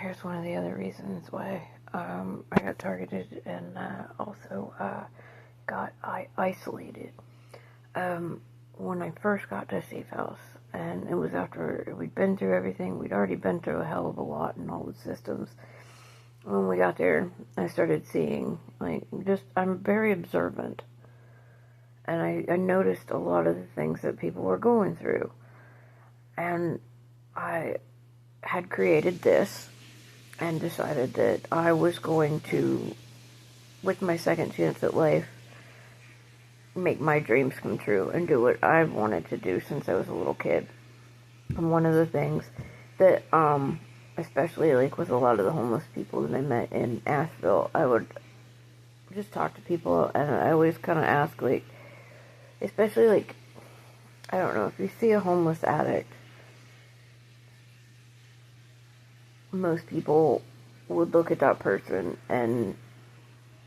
here's one of the other reasons why I got targeted and also got isolated. When I first got to Safe House, and it was after we'd been through everything, we'd already been through a hell of a lot in all the systems. When we got there, I started seeing, I'm very observant, and I noticed a lot of the things that people were going through, and I had created this and decided that I was going to, with my second chance at life, make my dreams come true and do what I've wanted to do since I was a little kid. And one of the things that, especially like with a lot of the homeless people that I met in Asheville, I would just talk to people, and I always kind of ask, like, especially like, I don't know, if you see a homeless addict, most people would look at that person and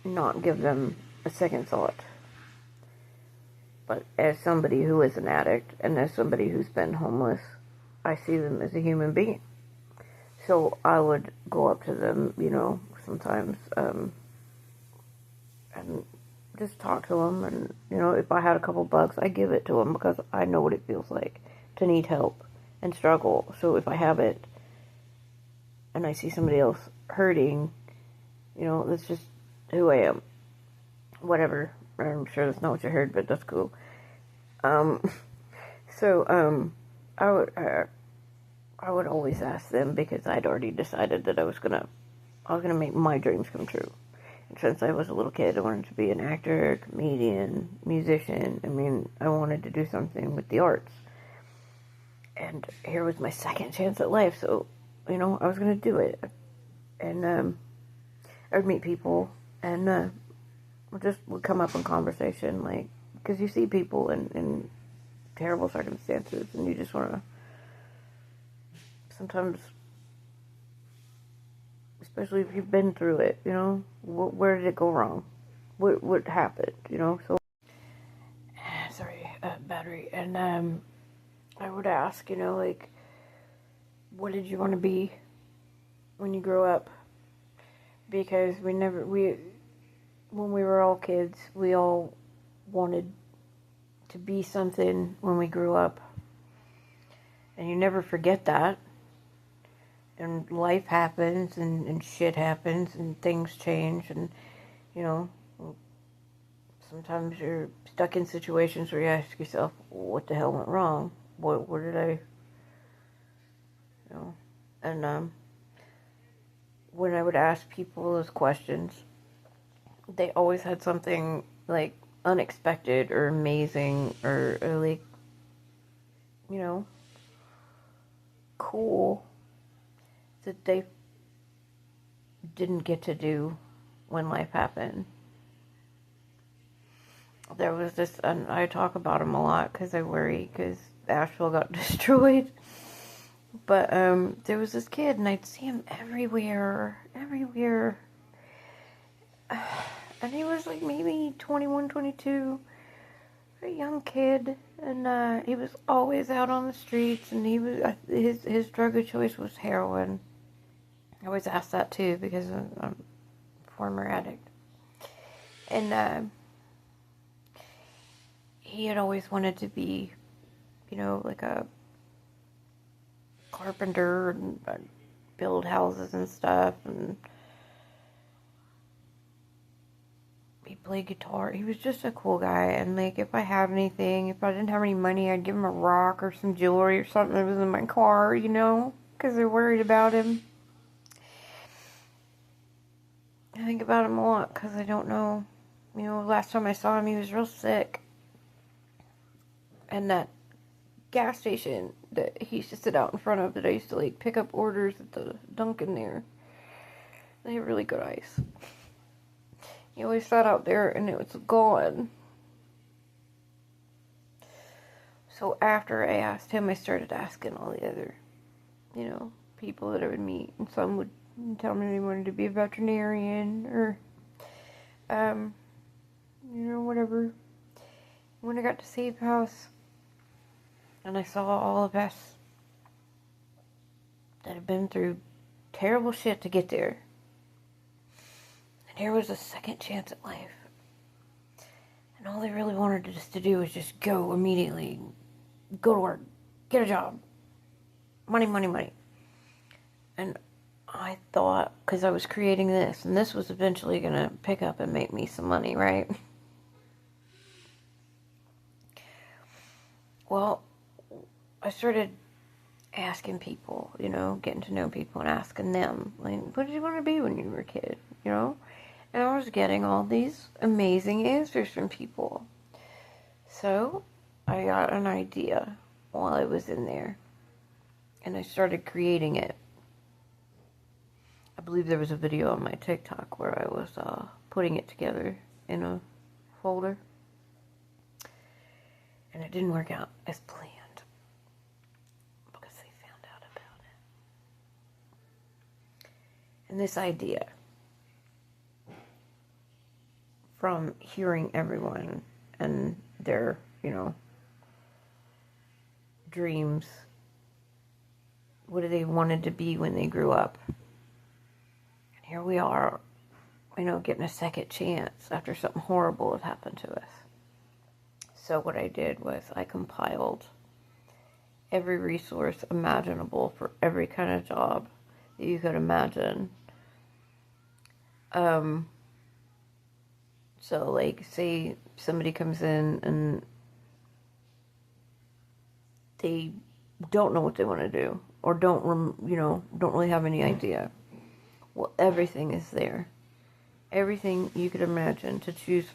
not give them a second thought. But as somebody who is an addict, and as somebody who's been homeless, I see them as a human being. So I would go up to them, sometimes, and just talk to them. And, if I had a couple bucks, I give it to them because I know what it feels like to need help and struggle. So if I have it, and I see somebody else hurting, that's just who I am. Whatever. I'm sure that's not what you heard, but that's cool. I would always ask them, because I'd already decided that I was gonna make my dreams come true. And since I was a little kid, I wanted to be an actor, comedian, musician. I wanted to do something with the arts. And here was my second chance at life, so, I was gonna do it. And, I would meet people, and, just would come up in conversation, because you see people in terrible circumstances, and you just want to, sometimes, especially if you've been through it, where did it go wrong? What happened, so, sorry, battery, and, I would ask, what did you want to be when you grow up? Because when we were all kids, we all wanted to be something when we grew up. And you never forget that. And life happens, and shit happens, and things change, and, sometimes you're stuck in situations where you ask yourself, what the hell went wrong? What did I, and, when I would ask people those questions, they always had something, unexpected or amazing or cool that they didn't get to do when life happened. There was this, and I talk about him a lot because I worry, because Asheville got destroyed. But there was this kid, and I'd see him everywhere. And he was maybe 21, 22, a young kid, and he was always out on the streets, and he was his drug of choice was heroin. I always ask that too, because I'm a former addict. And he had always wanted to be, like a carpenter and build houses and stuff, and he played guitar. He was just a cool guy, and if I had anything, if I didn't have any money, I'd give him a rock or some jewelry or something that was in my car, because they're worried about him. I think about him a lot, because I don't know, last time I saw him, he was real sick. And that gas station that he used to sit out in front of, that I used to pick up orders at the Dunkin' there, they have really good ice. He always sat out there, and it was gone. So after I asked him, I started asking all the other, people that I would meet, and some would tell me they wanted to be a veterinarian, or, whatever. When I got to Safe House, and I saw all of us that have been through terrible shit to get there. And here was a second chance at life. And all they really wanted us to do was just go immediately. Go to work. Get a job. Money, money, money. And I thought, because I was creating this, and this was eventually going to pick up and make me some money, right? Well, I started asking people, getting to know people and asking them, like, what did you want to be when you were a kid, And I was getting all these amazing answers from people. So I got an idea while I was in there, and I started creating it. I believe there was a video on my TikTok where I was putting it together in a folder, and it didn't work out as planned because they found out about it. And this idea, from hearing everyone and their, dreams, what they wanted to be when they grew up. And here we are, getting a second chance after something horrible had happened to us. So what I did was I compiled every resource imaginable for every kind of job that you could imagine. So, like, say somebody comes in and they don't know what they want to do, or don't really have any idea. Well, everything is there. Everything you could imagine to choose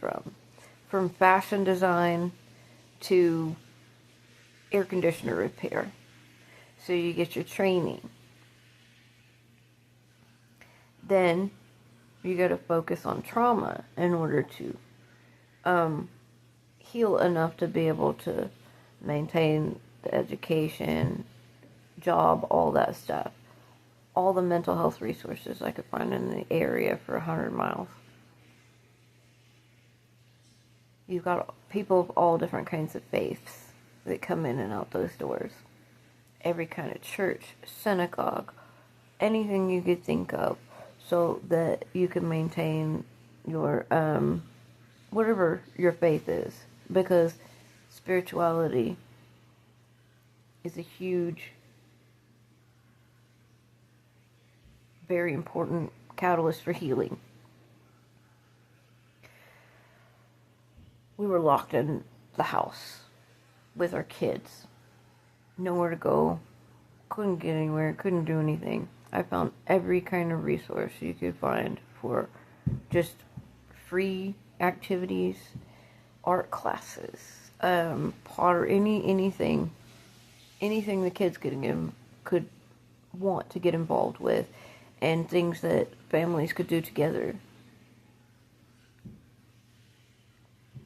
from fashion design to air conditioner repair. So you get your training. Then you got to focus on trauma in order to heal enough to be able to maintain the education, job, all that stuff. All the mental health resources I could find in the area for 100 miles. You've got people of all different kinds of faiths that come in and out those doors. Every kind of church, synagogue, anything you could think of, so that you can maintain your, whatever your faith is. Because spirituality is a huge, very important catalyst for healing. We were locked in the house with our kids. Nowhere to go. Couldn't get anywhere. Couldn't do anything. I found every kind of resource you could find for just free activities, art classes, pottery, anything the kids could want to get involved with, and things that families could do together.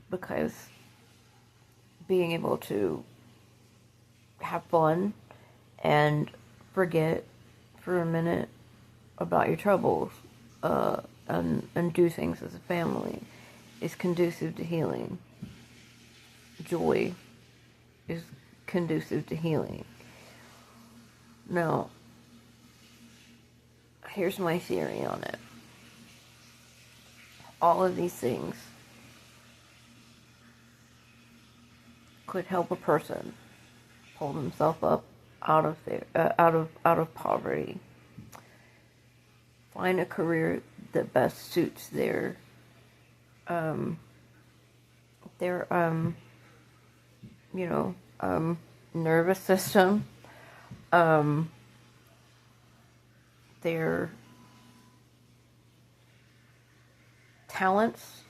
Because being able to have fun and forget for a minute about your troubles, and do things as a family is conducive to healing. Joy is conducive to healing. Now, here's my theory on it. All of these things could help a person pull themselves up out of poverty, find a career that best suits their nervous system, their talents,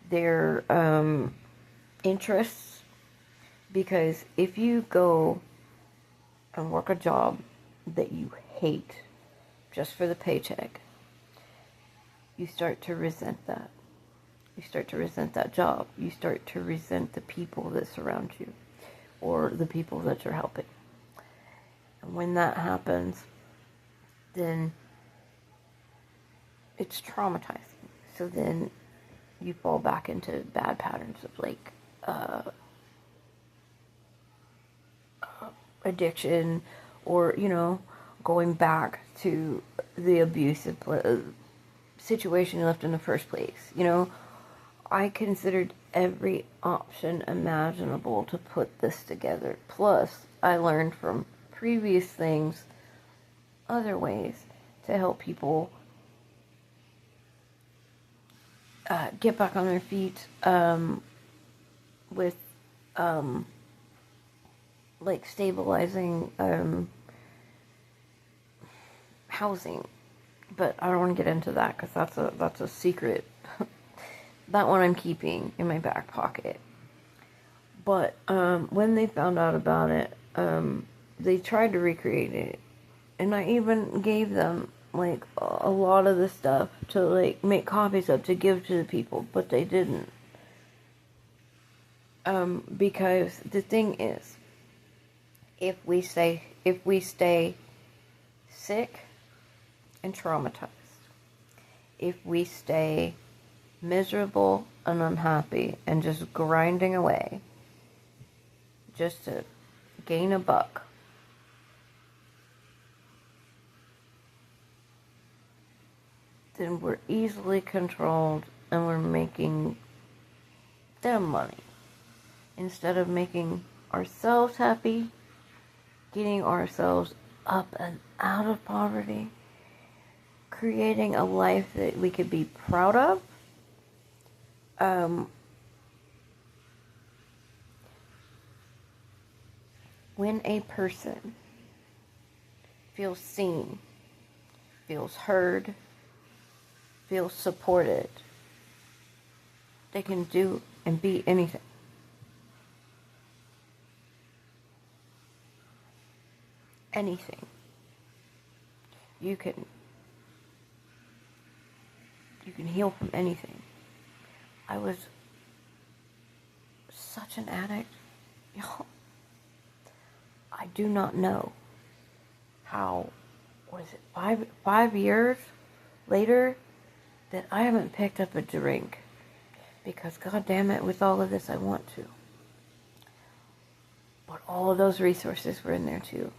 their interests. Because if you go and work a job that you hate just for the paycheck, you start to resent that. You start to resent that job. You start to resent the people that surround you, or the people that you're helping. And when that happens, then it's traumatizing. So then you fall back into bad patterns of like addiction, or going back to the abusive situation you left in the first place. You know, I considered every option imaginable to put this together. Plus, I learned from previous things other ways to help people get back on their feet with like stabilizing housing. But I don't want to get into that because that's a secret. That one I'm keeping in my back pocket. But when they found out about it, they tried to recreate it, and I even gave them like a lot of the stuff to like make copies of to give to the people, but they didn't. Because the thing is, if we stay sick and traumatized, if we stay miserable and unhappy and just grinding away just to gain a buck, then we're easily controlled and we're making them money instead of making ourselves happy, getting ourselves up and out of poverty, creating a life that we could be proud of. When a person feels seen, feels heard, feels supported, they can do and be anything. Anything. You can heal from anything. I was such an addict. I do not know how, what is it, 5 years later that I haven't picked up a drink. Because god damn it, with all of this I want to. But all of those resources were in there too.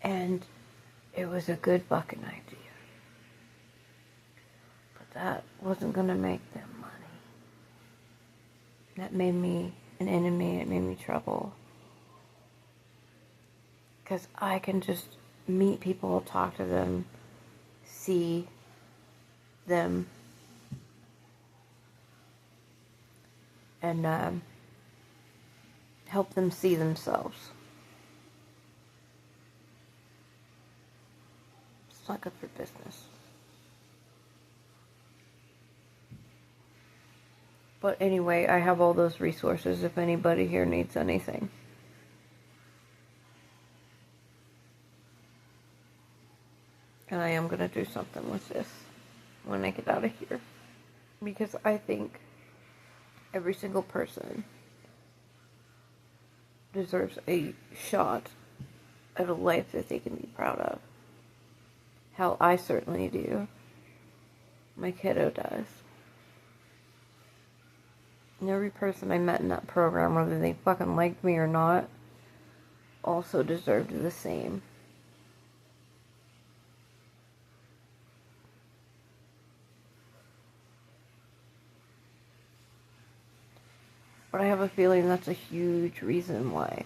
And it was a good fucking idea. But that wasn't gonna make them money. That made me an enemy, it made me trouble. Because I can just meet people, talk to them, see them, and help them see themselves. It's not good for business. But anyway, I have all those resources if anybody here needs anything. And I am going to do something with this when I get out of here. Because I think every single person deserves a shot at a life that they can be proud of. Hell, I certainly do. My kiddo does. And every person I met in that program, whether they fucking liked me or not, also deserved the same. But I have a feeling that's a huge reason why